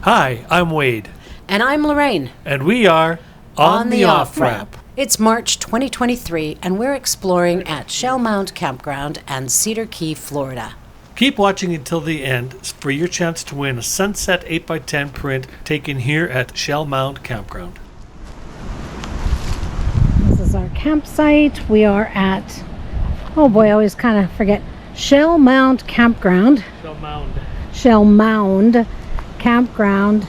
Hi, I'm Wade. And I'm Lorraine. And we are On the Off-Ramp. It's March 2023, and we're exploring at Shell Mound Campground and Cedar Key, Florida. Keep watching until the end for your chance to win a sunset 8x10 print taken here at Shell Mound Campground. This is our campsite. We are at, oh boy, I always kind of forget, Shell Mound Campground. Shell Mound Campground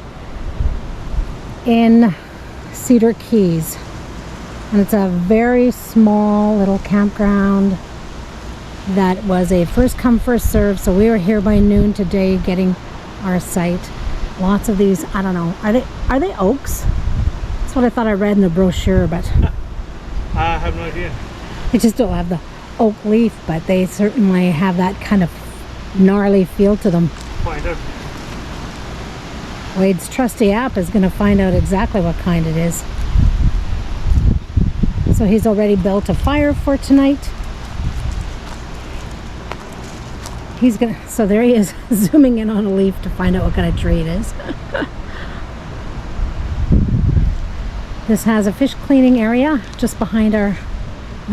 in Cedar Keys. And it's a very small little campground that was a first come first serve. So we were here by noon today getting our site. Lots of these, I don't know, are they oaks? That's what I thought I read in the brochure, but I have no idea. they just don't have the oak leaf, but they certainly have that kind of gnarly feel to them. Find out. Wade's trusty app is going to find out exactly what kind it is. So he's already built a fire for tonight. So there he is, zooming in on a leaf to find out what kind of tree it is. This has a fish cleaning area just behind the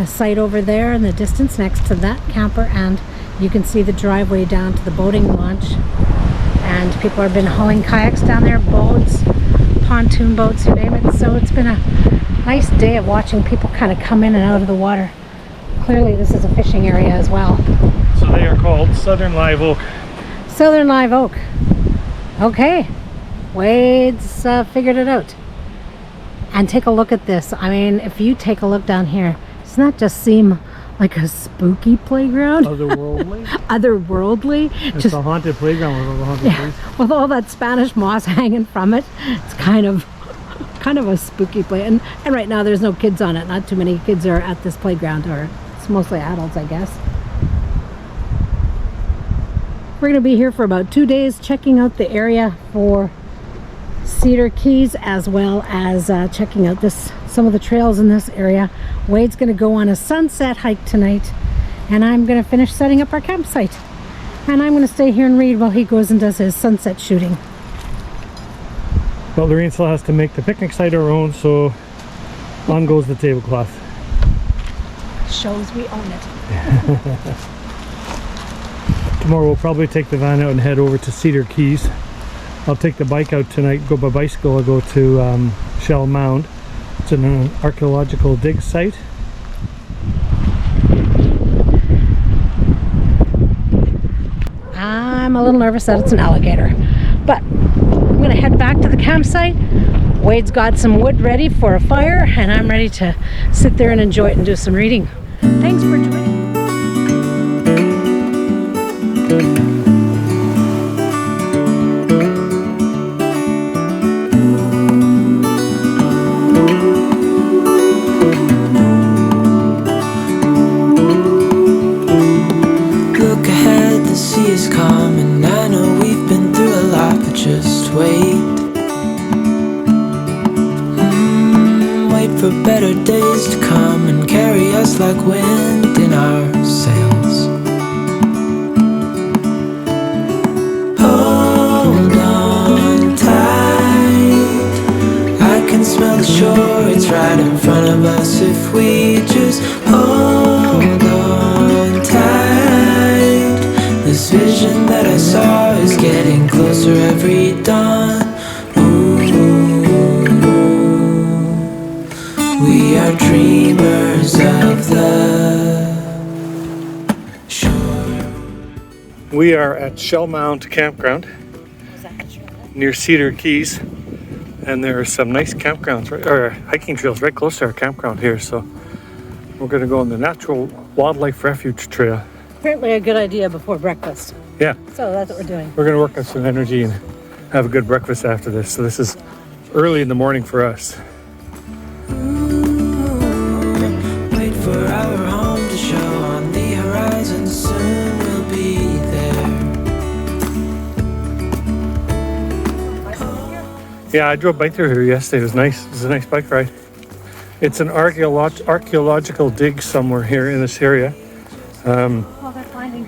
site over there in the distance next to that camper, and you can see the driveway down to the boating launch. And people have been hauling kayaks down there, boats, pontoon boats, you name it. So it's been a nice day of watching people kind of come in and out of the water. Clearly this is a fishing area as well. So they are called Southern Live Oak. Southern Live Oak. Okay, Wade's figured it out. And take a look at this. I mean, if you take a look down here, doesn't that just seem like a spooky playground? Otherworldly? Otherworldly. It's just a haunted playground with all the haunted trees. With all that Spanish moss hanging from it. It's kind of a spooky play. And right now there's no kids on it. Not too many kids are at this playground, or it's mostly adults, I guess. We're going to be here for about 2 days checking out the area for Cedar Keys, as well as checking out some of the trails in this area. Wade's going to go on a sunset hike tonight, and I'm going to finish setting up our campsite. And I'm going to stay here and read while he goes and does his sunset shooting. Well, Lorraine still has to make the picnic site our own, so on goes the tablecloth. Shows we own it. Tomorrow we'll probably take the van out and head over to Cedar Keys. I'll take the bike out tonight, go by bicycle. I'll go to Shell Mound. It's an archaeological dig site. I'm a little nervous that it's an alligator, but I'm going to head back to the campsite. Wade's got some wood ready for a fire, and I'm ready to sit there and enjoy it and do some reading. Thanks for joining. For better days to come and carry us like wind in our sails. Hold on tight, I can smell the shore, it's right in front of us if we just hold on tight. This vision that I saw is getting closer every dawn. We are dreamers of the shore. We are at Shell Mound Campground near Cedar Keys, and there are some nice campgrounds, or hiking trails right close to our campground here. So we're going to go on the Natural Wildlife Refuge Trail. Apparently a good idea before breakfast. Yeah. So that's what we're doing. We're going to work on some energy and have a good breakfast after this. So this is early in the morning for us. Wait for our home to show on the horizon, soon we'll be there. Yeah, I drove bike through here yesterday. It was nice. It was a nice bike ride. It's an archaeological dig somewhere here in this area. Well, they're finding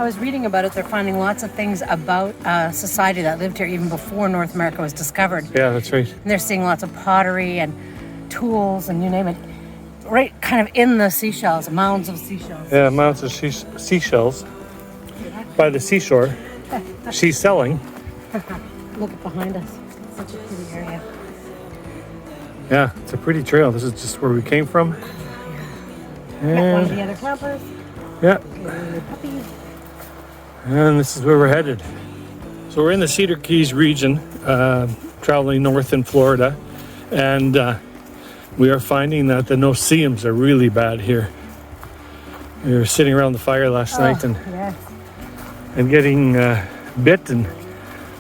I was reading about it. They're finding lots of things about society that lived here even before North America was discovered. Yeah, that's right. And they're seeing lots of pottery and tools and you name it, right kind of in the seashells, mounds of seashells. Yeah, mounds of seashells by the seashore. She's selling. Look at behind us. It's such a pretty area. Yeah, it's a pretty trail. This is just where we came from. Got one of And the other campers. yeah, The puppies. and this is where we're headed. So we're in the Cedar Keys region, traveling north in Florida, and we are finding that the no-see-ums are really bad here. We were sitting around the fire last night Yes. and getting bit, and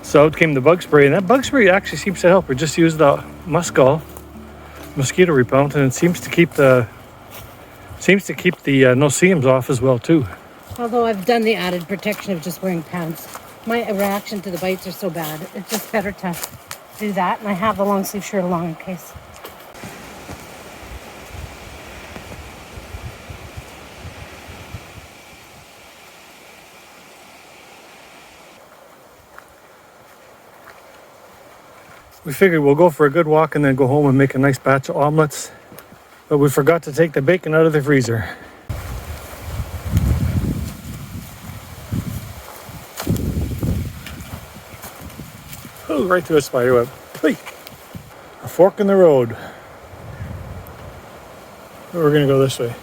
so out came the bug spray, and that bug spray actually seems to help. We just used the mosquito repellent, and it seems to keep the no-see-ums off as well too. Although I've done the added protection of just wearing pants. My reaction to the bites are so bad. It's just better to do that. And I have the long sleeve shirt along in case. We figured we'll go for a good walk and then go home and make a nice batch of omelets. But we forgot to take the bacon out of the freezer. Oh, right through a spider web. Hey. A fork in the road. We're gonna go this way.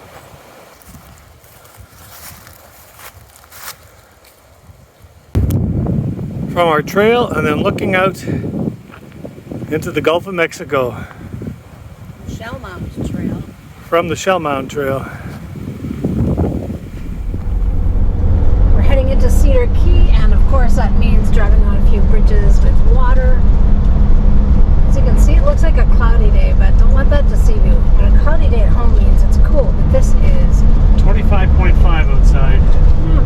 From our trail and then looking out into the Gulf of Mexico Shell Mound Trail. from the Shell Mound Trail. We're heading into Cedar Key, and of course that means driving on a few bridges with water. As you can see, it looks like a cloudy day, but don't let that deceive you. But a cloudy day at home means it's cool, but this is, 25.5 outside.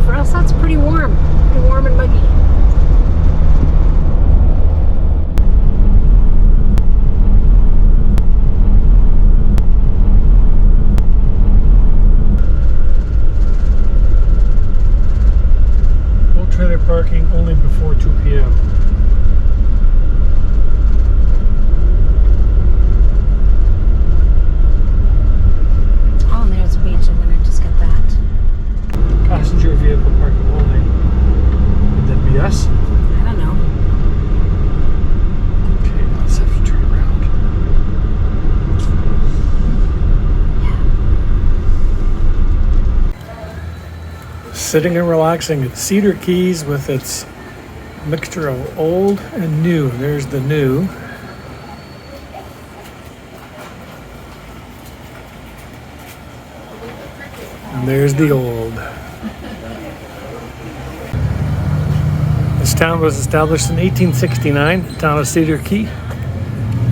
for us that's pretty warm and muggy. Trailer parking only before 2 p.m. Oh, and there's a beach. I'm gonna just get that. Passenger vehicle parking only. Would that be us? I don't know. Okay, now let's have to turn around. Sitting and relaxing at Cedar Keys with its mixture of old and new. There's the new. And there's the old. This town was established in 1869, the town of Cedar Key.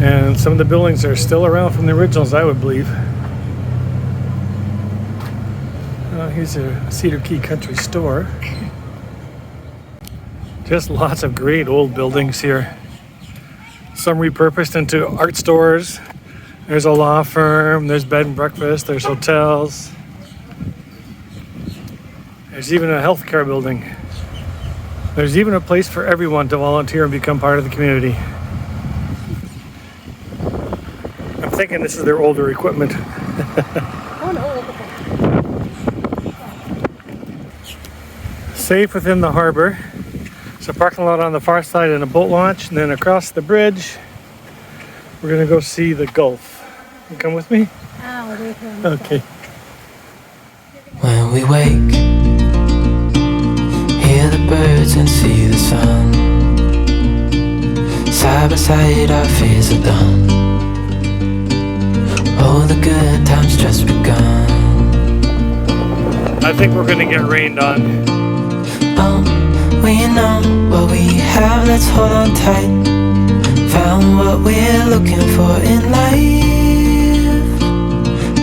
And some of the buildings are still around from the originals, I would believe. Here's a Cedar Key country store. Just lots of great old buildings here. Some repurposed into art stores. There's a law firm, there's bed and breakfast, there's hotels. There's even a healthcare building. There's even a place for everyone to volunteer and become part of the community. I'm thinking this is their older equipment. Oh no, look at that. Safe within the harbor. There's a parking lot on the far side and a boat launch, and then across the bridge we're gonna go see the Gulf. You come with me? Oh, wait for him. Okay. When we wake, hear the birds and see the sun. Side by side our fears are done. Oh, the good times just begun. I think we're gonna get rained on. We know what we have, let's hold on tight. Found what we're looking for in life.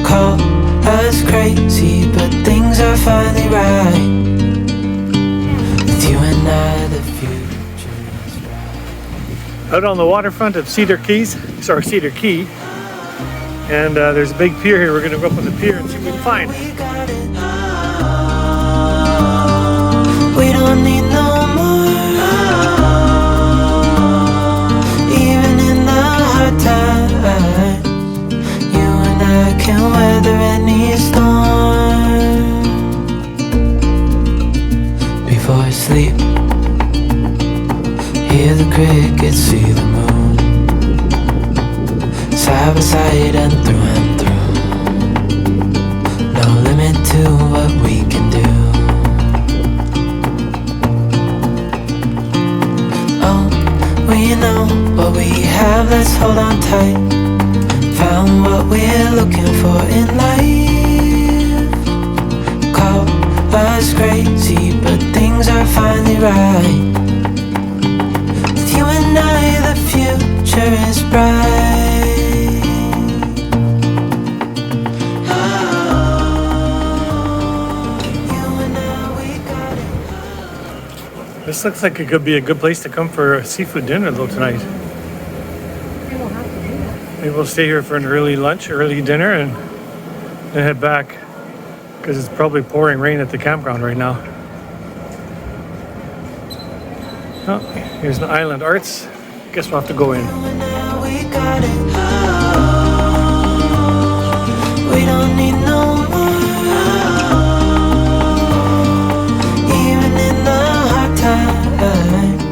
Call us crazy, but things are finally right. With you and I, the future is bright. Out on the waterfront of Cedar Key, and there's a big pier here. We're gonna go up on the pier and see what we can find. We got it. could see the moon, side by side and through. No limit to what we can do. Oh, we know what we have, let's hold on tight. Found what we're looking for in life. Call us crazy, but things are finally right. With you and I, the future is bright. Oh, you and I, we got it. This looks like it could be a good place to come for a seafood dinner though tonight. Maybe we'll stay here for an early lunch, early dinner, and then head back because it's probably pouring rain at the campground right now. Oh, here's the Island Arts. Guess we'll have to go in. You and I, we got it. Oh, we don't need no more. Even in the hard times,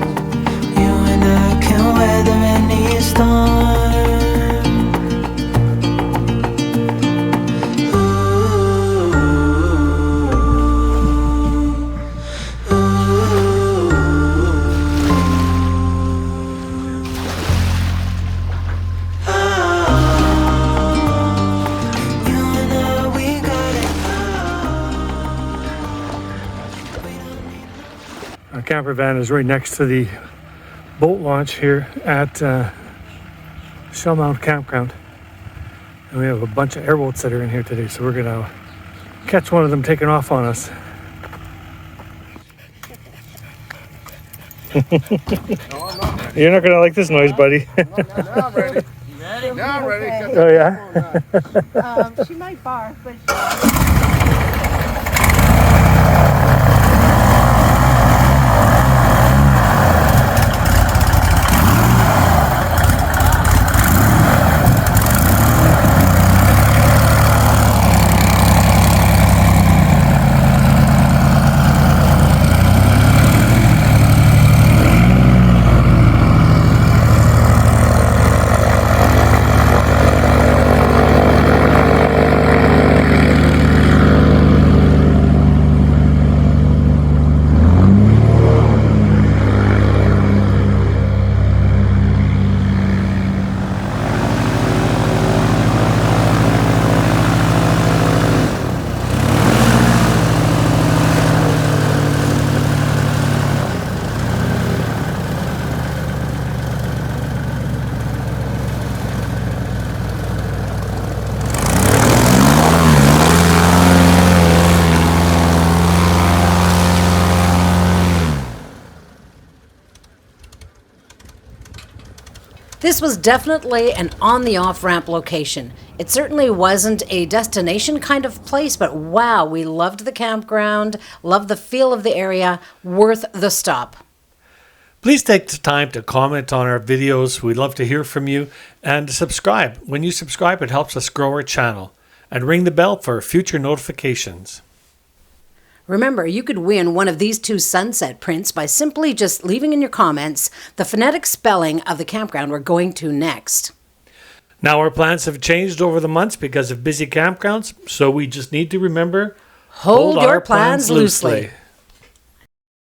you and I can weather any storm. Our camper van is right next to the boat launch here at Shell Mound Campground. And we have a bunch of airboats that are in here today, so we're gonna catch one of them taking off on us. You're not gonna like this noise, buddy. Now I'm ready. Now I'm ready. Oh yeah? She might bark, but this was definitely an on-the-off-ramp location. It certainly wasn't a destination kind of place, but wow, we loved the campground, loved the feel of the area, worth the stop. Please take the time to comment on our videos. We'd love to hear from you, and subscribe. When you subscribe, it helps us grow our channel. And ring the bell for future notifications. Remember, you could win one of these two sunset prints by simply just leaving in your comments the phonetic spelling of the campground we're going to next. Now our plans have changed over the months because of busy campgrounds, so we just need to remember, Hold your plans loosely.